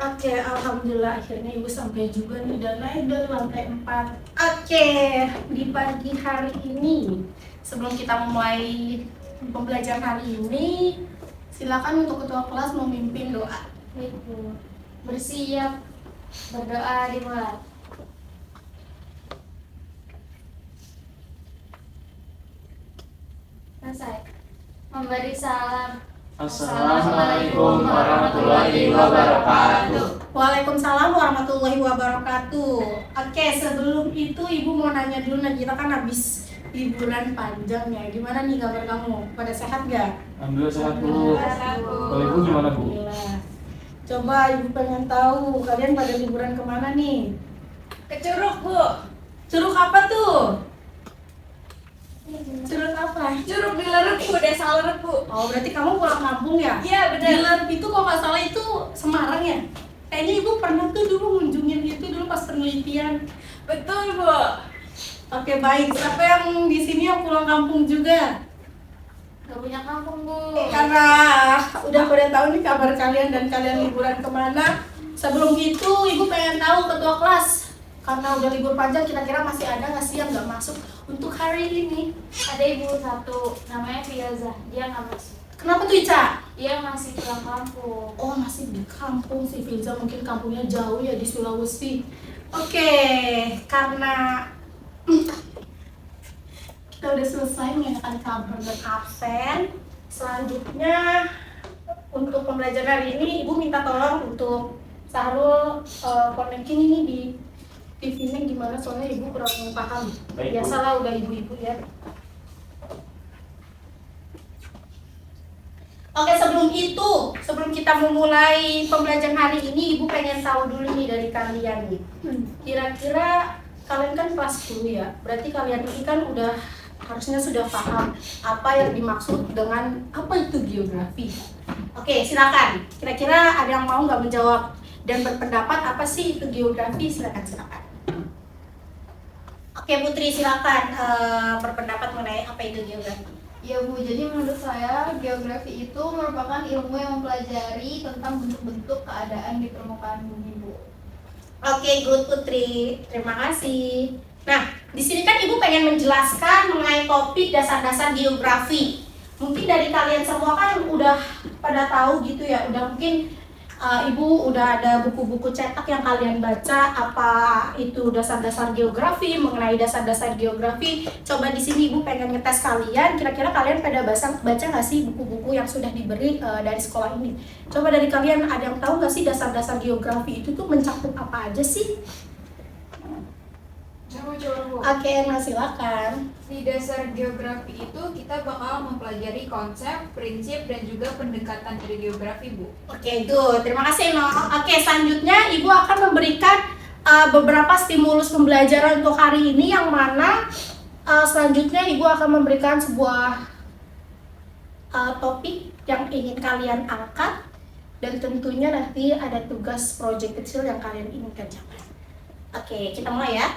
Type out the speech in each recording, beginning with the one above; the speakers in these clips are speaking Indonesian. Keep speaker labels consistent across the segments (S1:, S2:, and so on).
S1: Oke, alhamdulillah akhirnya Ibu sampai juga nih dan naik dari lantai 4. Oke, di pagi hari ini sebelum kita mulai pembelajaran hari ini, silakan untuk ketua kelas memimpin doa.
S2: Ibu bersiap berdoa dimulai. Selesai. Memberi salam.
S3: Assalamualaikum warahmatullahi wabarakatuh.
S1: Waalaikumsalam warahmatullahi wabarakatuh. Oke, sebelum itu Ibu mau nanya dulu nih, kita kan habis liburan panjang ya. Gimana nih kabar kamu? Pada sehat gak?
S3: Alhamdulillah sehat Bu. Kalau Ibu gimana Bu?
S1: Alhamdulillah. Coba Ibu pengen tahu kalian pada liburan kemana nih?
S2: Ke Curug, Bu.
S1: Curug apa tuh? Curug apa?
S2: Curug di Lerep, Bu. Desa Lerep, Bu.
S1: Oh, berarti kamu pulang kampung ya?
S2: Iya, benar.
S1: Di Lerep itu kok nggak salah itu Semarang ya? Kayaknya Ibu pernah tuh dulu ngunjungin itu dulu pas penelitian.
S2: Betul, Bu.
S1: Oke, baik. Siapa yang di sini yang pulang kampung juga?
S2: Gak punya kampung, Bu.
S1: Karena udah pada tahu nih kabar kalian dan kalian liburan kemana. Sebelum itu Ibu pengen tahu ketua kelas, karena udah libur panjang kira-kira masih ada nggak sih yang nggak masuk untuk hari ini?
S2: Ada ibu satu, namanya Fiaza. Dia nggak masuk.
S1: Kenapa tuh Ica?
S2: Dia masih pulang kampung.
S1: Oh, masih di kampung si Filza, mungkin kampungnya jauh ya di Sulawesi. Oke, karena kita udah selesai menanyakan kabar dan absen. Selanjutnya untuk pembelajaran hari ini Ibu minta tolong untuk Sahrul konekin ini di TV-nya gimana, soalnya Ibu kurang paham.
S3: Baik, Bu.
S1: Biasalah udah ibu-ibu ya. Oke, sebelum kita memulai pembelajaran hari ini, Ibu pengen tahu dulu nih dari kalian nih. Kira-kira kalian kan kelas 10 ya, berarti kalian ini kan harusnya sudah paham apa yang dimaksud dengan apa itu geografi. Oke, silakan. Kira-kira ada yang mau nggak menjawab dan berpendapat apa sih itu geografi? Silakan. Oke, Putri, silakan berpendapat mengenai apa itu geografi.
S4: Ya Bu, jadi menurut saya geografi itu merupakan ilmu yang mempelajari tentang bentuk-bentuk keadaan di permukaan bumi Bu.
S1: Oke, good Putri. Terima kasih. Nah, di sini kan Ibu pengen menjelaskan mengenai topik dasar-dasar geografi. Mungkin dari kalian semua kan udah pada tahu gitu ya, udah mungkin Ibu udah ada buku-buku cetak yang kalian baca apa itu dasar-dasar geografi, mengenai dasar-dasar geografi. Coba di sini Ibu pengen ngetes kalian, kira-kira kalian pada baca nggak sih buku-buku yang sudah diberi dari sekolah ini? Coba dari kalian ada yang tahu nggak sih dasar-dasar geografi itu tuh mencakup apa aja sih?
S4: Coba Bu.
S1: Oke, nah silakan.
S4: Di dasar geografi itu kita bakal mempelajari konsep, prinsip, dan juga pendekatan dari geografi Bu.
S1: Oke, itu. Terima kasih, No. Oke, selanjutnya Ibu akan memberikan beberapa stimulus pembelajaran untuk hari ini, yang mana selanjutnya Ibu akan memberikan sebuah topik yang ingin kalian angkat, dan tentunya nanti ada tugas proyek kecil yang kalian ingin kerjakan. Oke, kita mulai ya.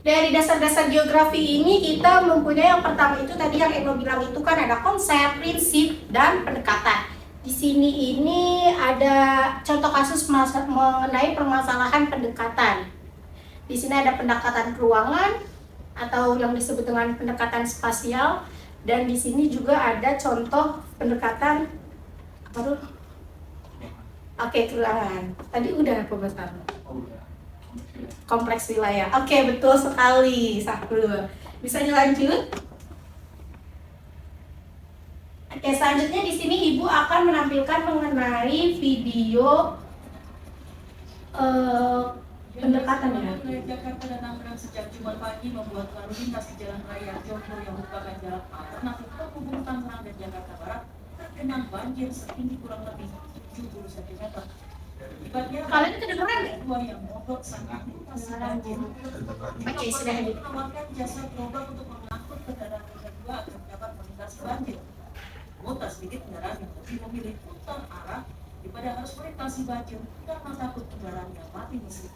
S1: Dari dasar-dasar geografi ini kita mempunyai yang pertama itu tadi yang Eno bilang itu kan ada konsep, prinsip, dan pendekatan. Di sini ini ada contoh kasus mengenai permasalahan pendekatan. Di sini ada pendekatan ruangan atau yang disebut dengan pendekatan spasial, dan di sini juga ada contoh pendekatan apa tuh? Oke, ruangan. Tadi udah apa bahasa? Kompleks wilayah. Oke, betul sekali, Sahrul. Bisa dilanjut? Oke, selanjutnya di sini Ibu akan menampilkan mengenai video pendekatan ya.
S5: Wilayah Jakarta dan Tangerang sejak Jumat pagi membuat lalu lintas di Jalan Raya Joglo yang merupakan jalan alternatif penghubung Tangerang dan Jakarta Barat tergenang banjir setinggi kurang lebih 70 cm. Akibatnya
S1: Kalian kedengeran nggak?
S5: dua yang mogok sangat lintas banjir.
S1: Oke, sudah hadir.
S5: Menawarkan jasa gerobak untuk mengangkut kendaraan roda 2 agar dapat melintasi banjir. Namun tak sedikit kendaraan yang lebih memilih putar arah daripada harus melintasi banjir karena takut kendaraannya mati mesin.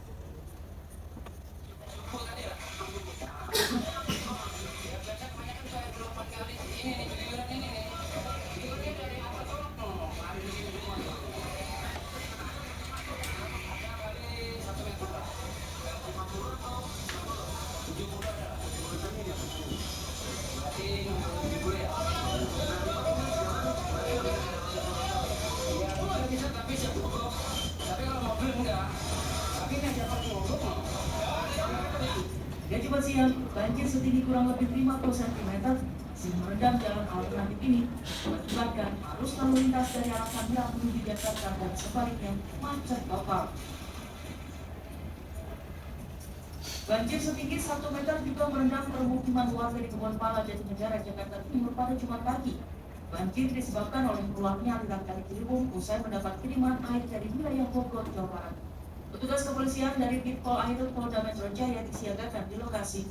S5: kepolisian, banjir setinggi kurang lebih 50 cm masih merendam jalan alternatif ini, mengakibatkan arus lalu lintas dari arah Tangerang menuju Jakarta dan sebaliknya macet total. Banjir setinggi 1 meter juga merendam permukiman warga di Kebon Pala, Jatinegara, Jakarta Timur pada Jumat pagi. Banjir disebabkan oleh meluapnya aliran Kali Ciliwung usai mendapat kiriman air dari wilayah Bogor, Jawa Barat. Petugas kepolisian dari Ditpol Air Polda Metro Jaya disiagakan di lokasi.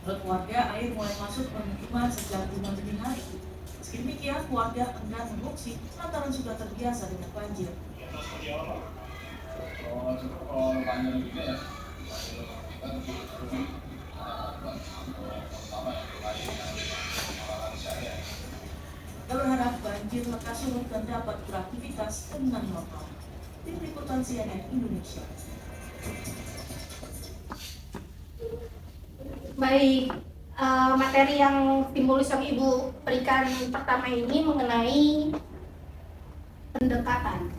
S5: Menurut warga, air mulai masuk permukiman sejak Jumat dini hari. Meski demikian, warga enggan mengungsi lantaran sudah terbiasa dengan banjir. Kita berharap banjir lekas surut dan dapat beraktivitas dengan normal. Tim Liputan CNN Indonesia.
S1: Baik, materi yang stimulus yang Ibu berikan pertama ini mengenai pendekatan.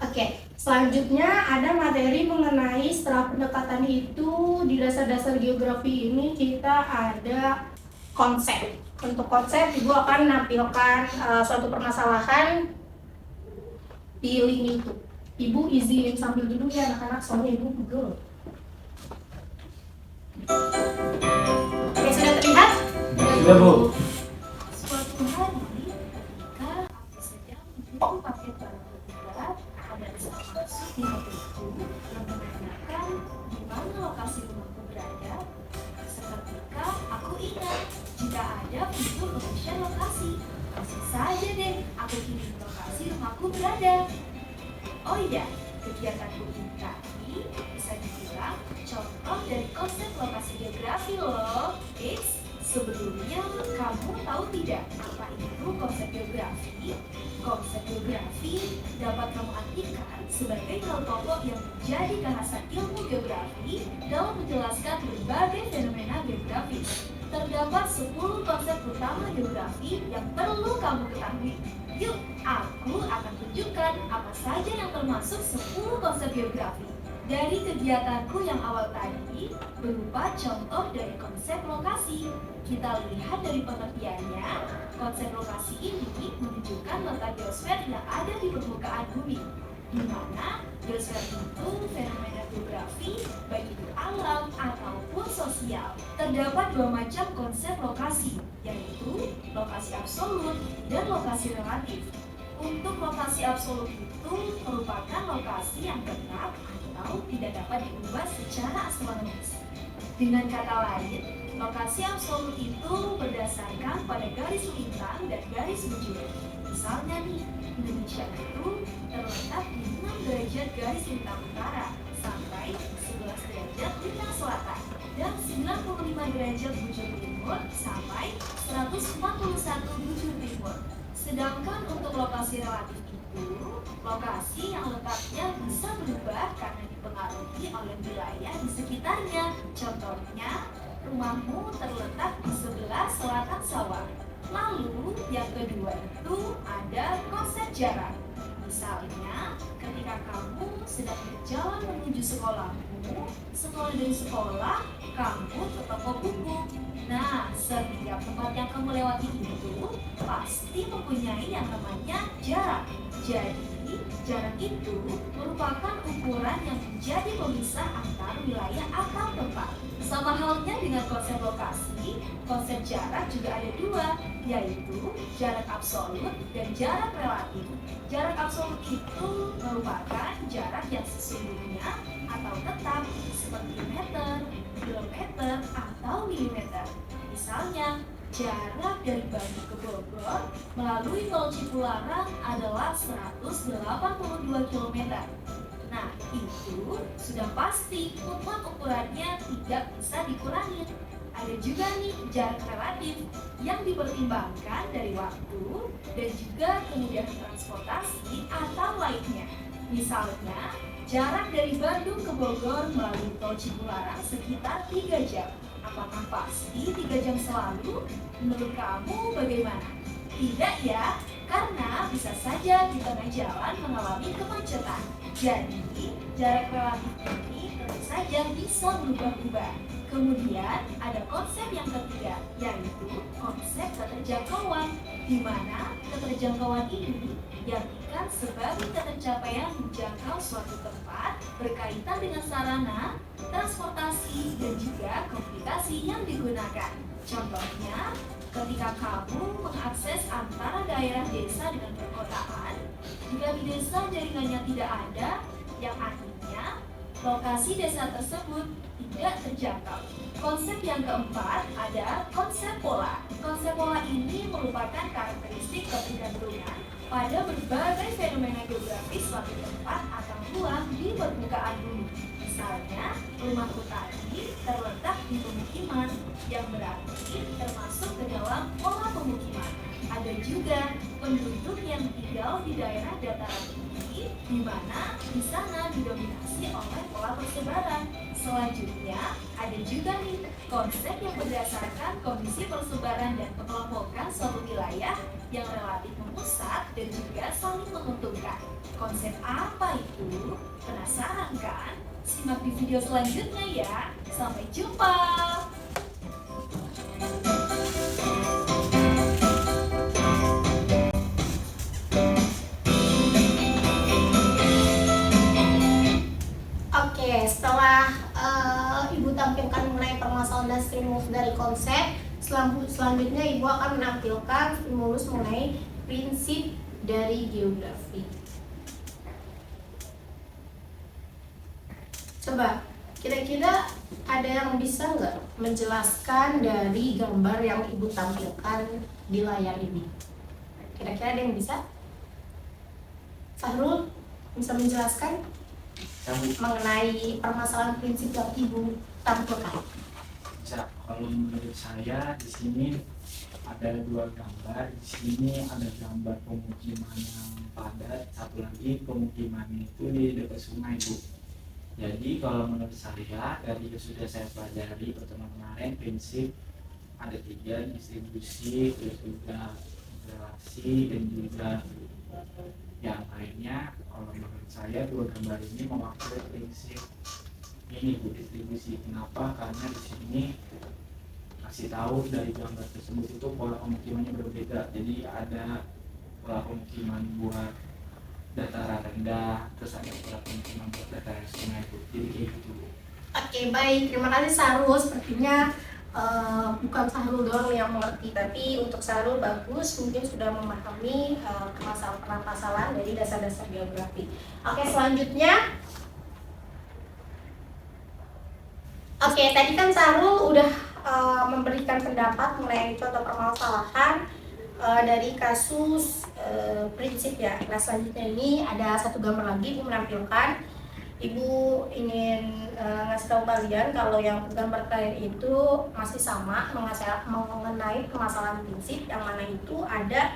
S1: Oke, selanjutnya ada materi mengenai setelah pendekatan itu di dasar-dasar geografi ini kita ada konsep. Untuk konsep, Ibu akan menampilkan suatu permasalahan di link itu. Ibu izin sambil dulu ya anak-anak, soalnya Ibu pegel. Oke, sudah terlihat?
S3: Sudah, Bu.
S2: Suatu hari, ketika aku sedang menunggu paket barang berat, ada seorang masuk di mobil itu yang menanyakan di mana lokasi rumahku berada. Seketika aku ingat jika ada fitur pengisian lokasi. Langsung saja deh aku kirim lokasi rumahku berada. Oh iya, kegiatanku ini tadi bisa dibilang contoh dari konsep lokasi geografi loh. Sebelumnya, kamu tahu tidak apa itu konsep geografi? Konsep geografi dapat kamu artikan sebagai hal pokok yang menjadi kekhasan ilmu geografi dalam menjelaskan berbagai fenomena geografis. Terdapat 10 konsep utama geografi yang perlu kamu ketahui. Yuk, aku akan tunjukkan apa saja yang termasuk 10 konsep geografi. Dari kegiatanku yang awal tadi, berupa contoh dari konsep lokasi. Kita lihat dari pengertiannya, konsep lokasi ini menunjukkan letak geosfer yang ada di permukaan bumi. Di mana geosfer itu fenomena geografi, baik itu alam ataupun sosial. Terdapat 2 macam konsep lokasi, yaitu lokasi absolut dan lokasi relatif. Untuk lokasi absolut itu merupakan lokasi yang tetap atau tidak dapat diubah secara astronomis. Dengan kata lain, lokasi absolut itu berdasarkan pada garis lintang dan garis bujur. Misalnya nih, Indonesia itu terletak di 6 derajat garis lintang utara sampai 11 derajat lintang selatan dan 95 derajat bujur timur sampai 141 bujur timur. Sedangkan untuk lokasi relatif itu, lokasi yang letaknya bisa berubah karena dipengaruhi oleh wilayah di sekitarnya. Contohnya, rumahmu terletak di sebelah selatan sawah. Lalu, yang kedua itu ada konsep jarak. Misalnya, ketika kamu sedang berjalan menuju sekolahmu, sekolah dari sekolah, kamu ke toko buku. Nah, setiap tempat yang kamu lewati itu pasti mempunyai yang namanya jarak. Jadi, jarak itu merupakan ukuran yang menjadi pemisah antar wilayah atau tempat. Sama halnya dengan konsep lokasi, konsep jarak juga ada 2, yaitu jarak absolut dan jarak relatif. Jarak absolut itu merupakan jarak yang sesungguhnya atau tetap seperti meter, kilometer, atau milimeter. Misalnya, jarak dari Bandung ke Bogor melalui tol Cipularang adalah 182 km. Nah, itu sudah pasti mutlak ukurannya tidak bisa dikurangi. Ada juga nih jarak relatif yang dipertimbangkan dari waktu dan juga kemudian transportasi atau lainnya. Misalnya, jarak dari Bandung ke Bogor melalui tol Cipularang sekitar 3 jam. Apakah pasti 3 jam selalu? Menurut kamu bagaimana? Tidak ya, karena bisa saja di tengah jalan mengalami kemacetan. Jadi, jarak relatif ini tentu saja bisa berubah-ubah. Kemudian ada konsep yang ketiga, yaitu konsep keterjangkauan, di mana keterjangkauan ini diartikan sebagai ketercapaian menjangkau suatu tempat berkaitan dengan sarana, transportasi, dan juga komunikasi yang digunakan. Contohnya, ketika kamu mengakses antara daerah desa dengan perkotaan, jika di desa jaringannya tidak ada, yang artinya lokasi desa tersebut tidak terjangkau. Konsep yang keempat ada konsep pola. Konsep pola ini merupakan karakteristik ketergantungan pada berbagai fenomena geografis suatu tempat atau ruang di permukaan bumi. Misalnya, rumahku tadi terletak di pemukiman, yang berarti termasuk ke dalam pola pemukiman. Ada juga penduduk yang tinggal di daerah dataran tinggi, di mana di sana didominasi oleh pola persebaran. Selanjutnya, ada juga nih konsep yang berdasarkan kondisi persebaran dan pengelompokan suatu wilayah yang relatif memusat dan juga saling menguntungkan. Konsep apa itu? Penasaran kan? Simak di video selanjutnya ya. Sampai jumpa.
S1: Oke, setelah Ibu tampilkan mengenai permasalahan dan stimulus dari konsep, selanjutnya Ibu akan menampilkan stimulus mengenai prinsip dari geografi. Coba, kira-kira ada yang bisa nggak menjelaskan dari gambar yang Ibu tampilkan di layar ini? Kira-kira ada yang bisa? Fahrul, bisa menjelaskan mengenai permasalahan prinsip yang Ibu tampilkan?
S3: Bisa. Kalau menurut saya di sini ada dua gambar. Di sini ada gambar pemukiman yang padat, satu lagi pemukimannya itu di dekat sungai, Bu. Jadi kalau menurut saya dari yang sudah saya pelajari pertemuan kemarin, prinsip ada 3, distribusi, terus juga relasi, dan juga yang lainnya. Kalau menurut saya dua gambar ini mewakili prinsip ini, Bu, distribusi. Kenapa? Karena di sini kasih tahu dari gambar tersebut itu pola pemukimannya berbeda. Jadi ada pola pemukiman buat dataran rendah, terus ada pola pemukiman buat dataran sungai, Bu. Jadi kayak gitu, Bu.
S1: Oke, baik. Terima kasih Sahrul. Sepertinya bukan Sahrul doang yang mengerti, tapi untuk Sahrul bagus, mungkin sudah memahami permasalahan dari dasar-dasar geografi. Oke, selanjutnya. Oke, tadi kan Sahrul udah memberikan pendapat mengenai contoh permasalahan dari kasus prinsip ya. Nah, selanjutnya ini ada satu gambar lagi Ibu menampilkan. Ibu ingin ngasih tahu kalian kalau yang gambar kalian itu masih sama mengenai permasalahan prinsip, yang mana itu ada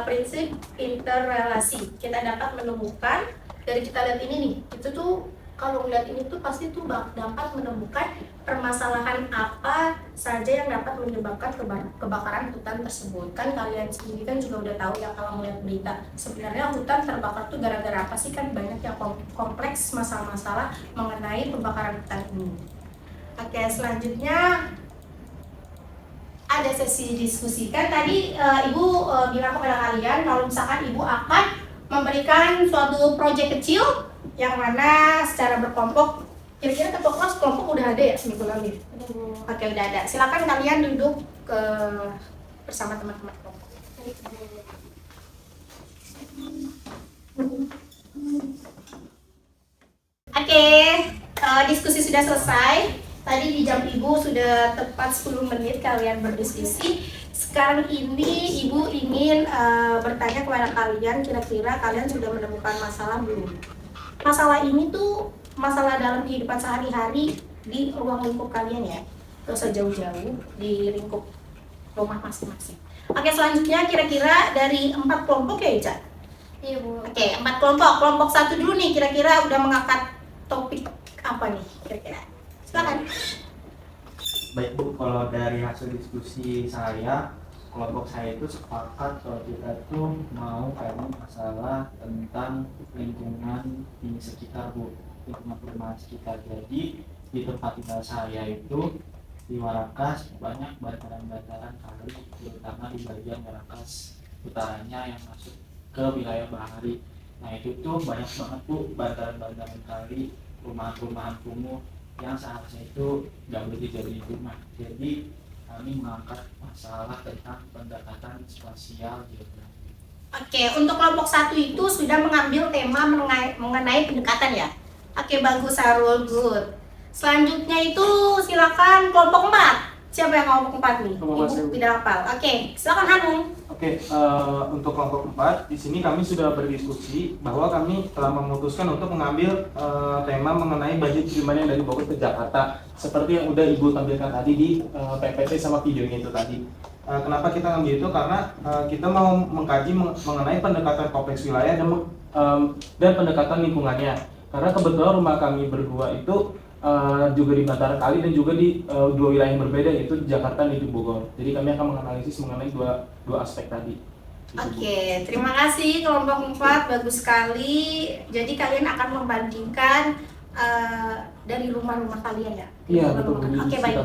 S1: prinsip interrelasi. Kita dapat menemukan dari kita lihat ini nih, itu tuh kalau melihat ini tuh pasti tuh dapat menemukan permasalahan apa saja yang dapat menyebabkan kebakaran hutan tersebut. Kan kalian sendiri kan juga udah tahu ya kalau melihat berita, sebenarnya hutan terbakar tuh gara-gara apa sih? Kan banyak yang kompleks masalah-masalah mengenai pembakaran hutan ini. Oke, selanjutnya ada sesi diskusi. Kan tadi Ibu bilang kepada kalian kalau misalkan Ibu akan memberikan suatu proyek kecil yang mana secara berkelompok. Kira-kira ketua kelas kelompok udah ada ya seminggu lalu? Oke, udah ada. Silakan kalian duduk bersama teman-teman kelompok. Oke, diskusi sudah selesai. Tadi di jam Ibu sudah tepat 10 menit kalian berdiskusi. Sekarang ini Ibu ingin bertanya kepada kalian, kira-kira kalian sudah menemukan masalah belum? masalah ini tuh masalah dalam kehidupan sehari-hari di ruang lingkup kalian ya. Gak usah jauh-jauh, di lingkup rumah masing-masing. Oke, selanjutnya kira-kira dari 4 kelompok ya Ica?
S4: Iya Bu.
S1: Oke, 4 kelompok. Kelompok 1 dulu nih, kira-kira udah mengangkat topik apa nih kira-kira? Silakan.
S3: Baik Bu, kalau dari hasil diskusi saya, kelompok saya itu sepakat kalau kita tuh mau kayak masalah tentang lingkungan di sekitar Bu, lingkungan perumahan sekitar. Jadi di tempat tinggal saya itu di Warakas banyak bantaran-bantaran kali, terutama di bagian Warakas utaranya yang masuk ke wilayah Bahari. Nah itu tuh banyak banget Bu bantaran-bantaran kali, perumahan-perumahan kumuh yang seharusnya itu nggak boleh dijadiin rumah. Jadi kami mengangkat masalah tentang pendekatan spasial geografi.
S1: Oke, untuk kelompok 1 itu sudah mengambil tema mengenai pendekatan ya. Oke, bagus Sarul, good. Selanjutnya itu silakan kelompok 4. Siapa yang kelompok 4 nih?
S6: Kelompok
S1: Ibu
S6: 4.
S1: tidak hafal. Oke, silakan Hanung.
S6: Oke, untuk kelompok 4 di sini kami sudah berdiskusi bahwa kami telah memutuskan untuk mengambil tema mengenai banjir kiriman yang dari Bogor ke Jakarta, seperti yang udah Ibu tampilkan tadi di PPT sama videonya itu tadi. Kenapa kita ngambil itu? Karena kita mau mengkaji mengenai pendekatan kompleks wilayah dan pendekatan lingkungannya. Karena kebetulan rumah kami berdua itu juga di bantaran kali dan juga di 2 wilayah yang berbeda, yaitu di Jakarta dan di Bogor. Jadi kami akan menganalisis mengenai dua aspek tadi.
S1: Oke, terima kasih kelompok 4, bagus sekali. Jadi kalian akan membandingkan dari rumah-rumah kalian ya?
S6: Iya, betul.
S1: Oke, baik.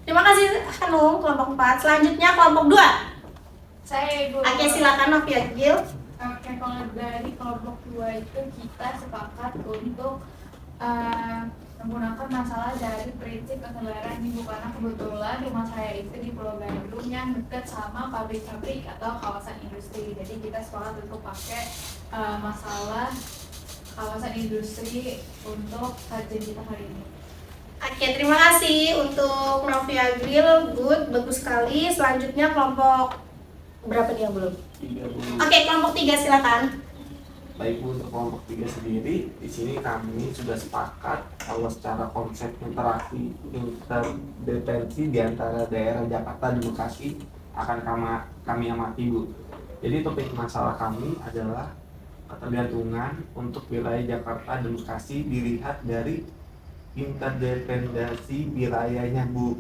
S1: Terima kasih Hanung, kelompok 4. Selanjutnya kelompok 2.
S4: Saya Ibu.
S1: Oke, silakan Novia Gil.
S4: Oke, kalau dari kelompok 2 itu kita sepakat untuk menggunakan masalah dari prinsip keseluruhan Ibu, karena kebetulan rumah saya itu di Pulau Gadung yang dekat sama pabrik-pabrik atau kawasan industri. Jadi kita sepakat untuk pakai masalah kawasan industri untuk kajian kita hari ini.
S1: Oke, terima kasih untuk Novia Gil, good, bagus sekali. Selanjutnya kelompok berapa nih yang belum?
S6: 3.
S1: Oke, kelompok 3 silakan.
S7: Baik Bu, untuk kelompok 3 sendiri, di sini kami sudah sepakat kalau secara konsep interaksi interdependensi di antara daerah Jakarta dan Bekasi akan kami amati Bu. Jadi topik masalah kami adalah ketergantungan untuk wilayah Jakarta dan Bekasi dilihat dari interdependensi wilayahnya Bu.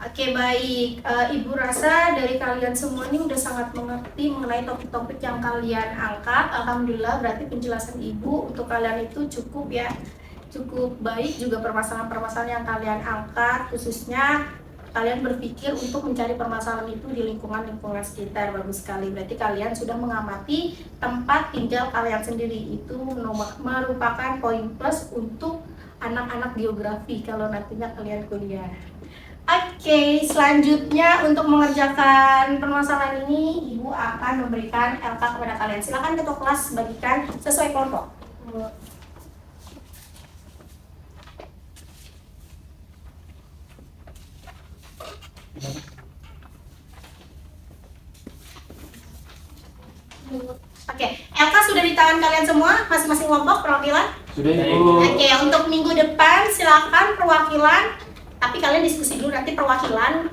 S1: Oke, baik. Ibu rasa dari kalian semua ini udah sangat mengerti mengenai topik-topik yang kalian angkat. Alhamdulillah, berarti penjelasan Ibu untuk kalian itu cukup ya. Cukup baik juga permasalahan-permasalahan yang kalian angkat, khususnya kalian berpikir untuk mencari permasalahan itu di lingkungan-lingkungan sekitar. Bagus sekali. Berarti kalian sudah mengamati tempat tinggal kalian sendiri. Itu merupakan poin plus untuk anak-anak geografi kalau nantinya kalian kuliah. Oke, selanjutnya untuk mengerjakan permasalahan ini, Ibu akan memberikan LK kepada kalian. Silakan ketua kelas bagikan sesuai kelompok. Oke, LK sudah di tangan kalian semua, masing-masing kelompok perwakilan.
S6: Sudah Ibu.
S1: Oke, untuk minggu depan silakan perwakilan. Tapi kalian diskusi dulu, nanti perwakilan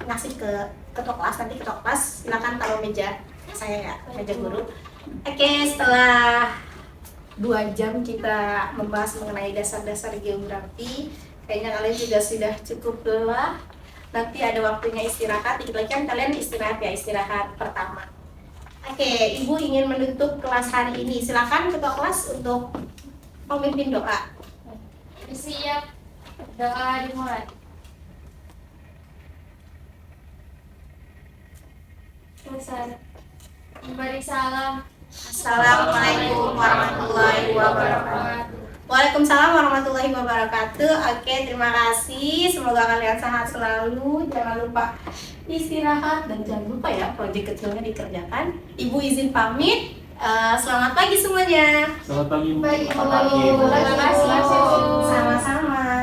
S1: ngasih ke ketua kelas. Nanti ketua kelas silakan taruh meja saya ya, meja guru. Oke, setelah 2 jam kita membahas mengenai dasar-dasar geografi, kayaknya kalian juga sudah cukup lelah. Nanti ada waktunya istirahat, dikit lagi kan kalian istirahat ya, istirahat pertama. Oke, Ibu ingin menutup kelas hari ini. Silakan ketua kelas untuk memimpin doa.
S4: Siap. Doa dimulai. Selesai. Memberi salam.
S1: Assalamualaikum warahmatullahi wabarakatuh. Waalaikumsalam warahmatullahi wabarakatuh. Oke, terima kasih. Semoga kalian sehat selalu. Jangan lupa istirahat dan jangan lupa ya proyek kecilnya dikerjakan. Ibu izin pamit. Selamat pagi semuanya.
S6: Selamat pagi Bu.
S4: Baik,
S6: Selamat pagi Bu.
S4: terima kasih.
S1: Sama-sama.